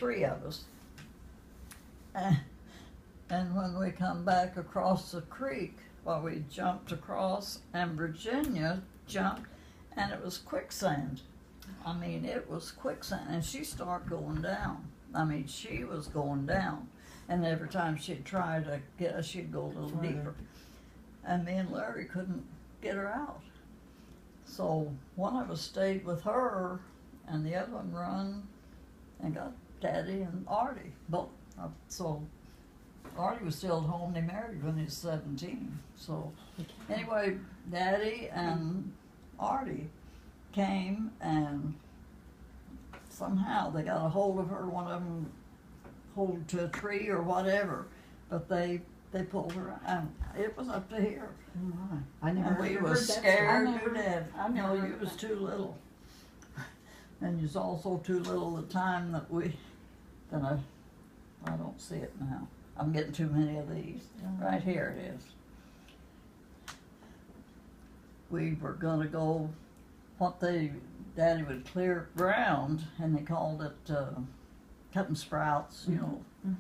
3 of us. And when we come back across the creek, well, we jumped across, and Virginia jumped, and it was quicksand. I mean, it was quicksand, and she started going down. I mean, she was going down, and every time she'd try to get us, she'd go a little deeper. And me and Larry couldn't get her out. So one of us stayed with her, and the other one run and got Daddy and Artie both. So Artie was still at home. They married when he was 17. So anyway, Daddy and Artie came, and somehow they got a hold of her. One of them hold to a tree or whatever, but they pulled her, and it was up to here. Oh, I never And we heard was that scared story. to death. I never No, heard you was that. too little. And you was also too little the time that I don't see it now. I'm getting too many of these. Right here it is. We were gonna go, Daddy would clear ground, and they called it cutting sprouts, you know. Mhm.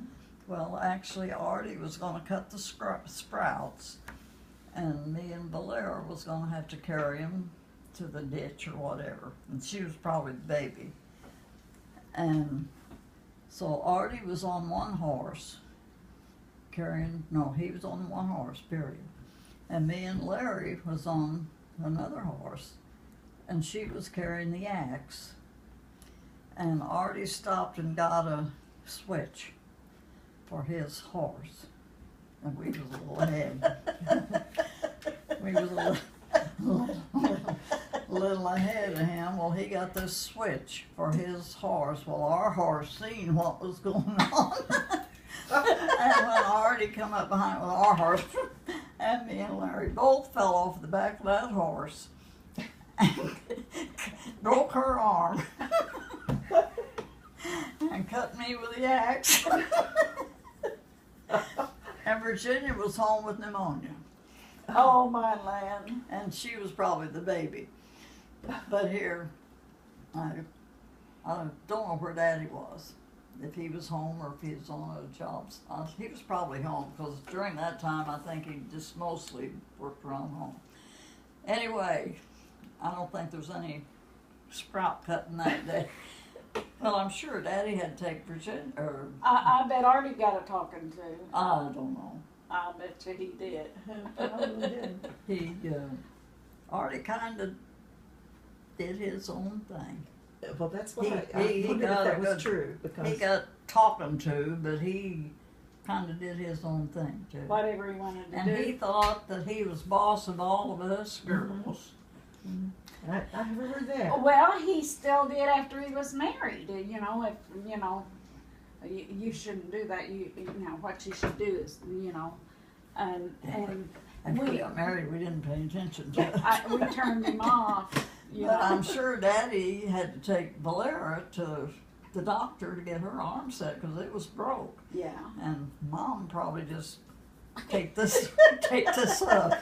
Well, actually, Artie was gonna cut the sprouts, and me and Valera was gonna have to carry him to the ditch or whatever, and she was probably the baby. And so Artie was on one horse, he was on one horse, period. And me and Larry was on another horse, and she was carrying the axe. And Artie stopped and got a switch for his horse, and we was a little ahead. We was a little ahead of him. Well, he got this switch for his horse. Well, our horse seen what was going on. And when Artie come up behind with our horse, and me and Larry both fell off the back of that horse and broke her arm and cut me with the axe. And Virginia was home with pneumonia. Oh, my land. And she was probably the baby. But here, I don't know where Daddy was. If he was home or if he was on a job. He was probably home, because during that time I think he just mostly worked around home. Anyway, I don't think there was any sprout cutting that day. Well, I'm sure Daddy had to take Virginia, or I bet Artie got a talking to. I don't know. I bet you he did. He, Artie kind of did his own thing. Well, that's what He I wondered if got that a was good- true. Because He got talking to, but he kind of did his own thing too. whatever he wanted to And do. he thought that he was boss of all of us girls. I never heard that. Well, he still did after he was married. You know, if you know, you shouldn't do that. You know what you should do is and After we got married, we didn't pay attention to it. we turned him off. You But know. I'm sure Daddy had to take Valera to the doctor to get her arm set because it was broke. Yeah. And Mom probably just take this up.